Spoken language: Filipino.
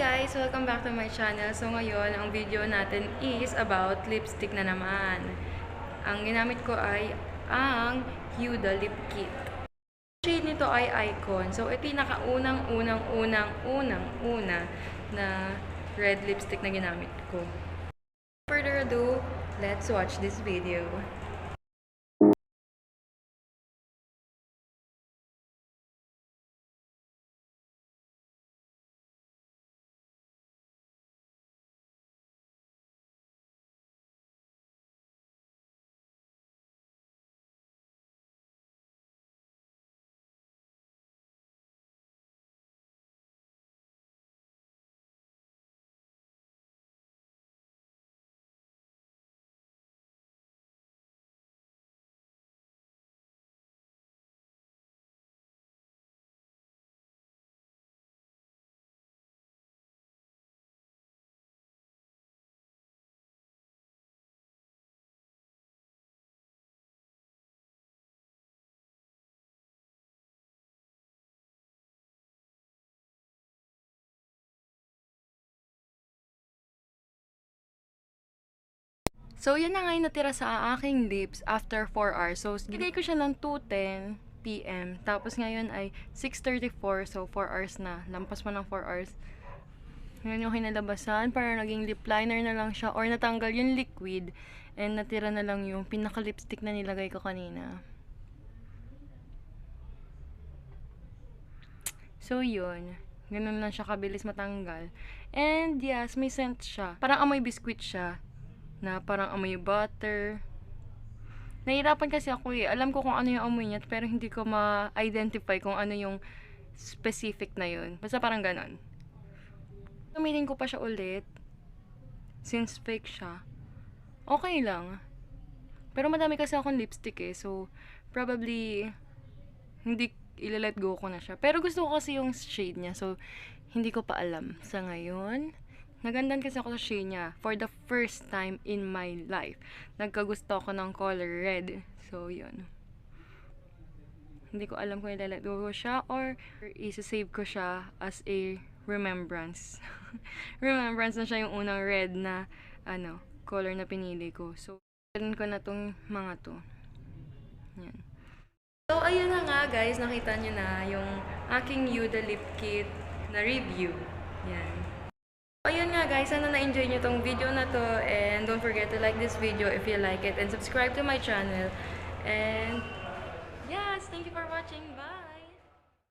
guys! Welcome back to my channel. So ngayon, ang video natin is about lipstick na naman. Ang ginamit ko ay ang Huda Lip Kit. Shade nito ay Icon. So ito yung nakaunang-unang-unang-una na red lipstick na ginamit ko. Without further ado, let's watch this video. So, yan na nga yung natira sa aking lips after 4 hours. So, gigay ko siya ng 2:10 PM. Tapos ngayon ay 6:34. So, 4 hours na. Lampas mo ng 4 hours. Ngayon yung kinalabasan. Para naging lip liner na lang siya. Or natanggal yung liquid. And natira na lang yung pinaka-lipstick na nilagay ko kanina. So, yun. Ganun lang siya kabilis matanggal. And yes, may scent siya. Parang amoy biscuit siya. Na parang amoy butter. Nahihirapan kasi ako eh. Alam ko kung ano yung amoy niya, pero hindi ko ma-identify kung ano yung specific na yun. Basta parang ganon. Gamitin ko pa siya ulit. Since fake siya. Okay lang. Pero madami kasi akong lipstick eh. So, probably, hindi ila-let go ko na siya. Pero gusto ko kasi yung shade niya. So, hindi ko pa alam. Sa ngayon, nagandan kasi ako sa shade niya for the first time in my life. Nagkagusto ako ng color red. So, yun. Hindi ko alam kung ilalet ko siya or isa-save ko siya as a remembrance. Remembrance na siya yung unang red na color na pinili ko. So, ganun ko na tong mga to. Yan. So, ayun na nga guys. Nakita nyo na yung aking Huda Lip Kit na review. Yan. Ayun nga guys, sana na-enjoy nyo tong video na to, and don't forget to like this video if you like it and subscribe to my channel. And yes, thank you for watching. Bye!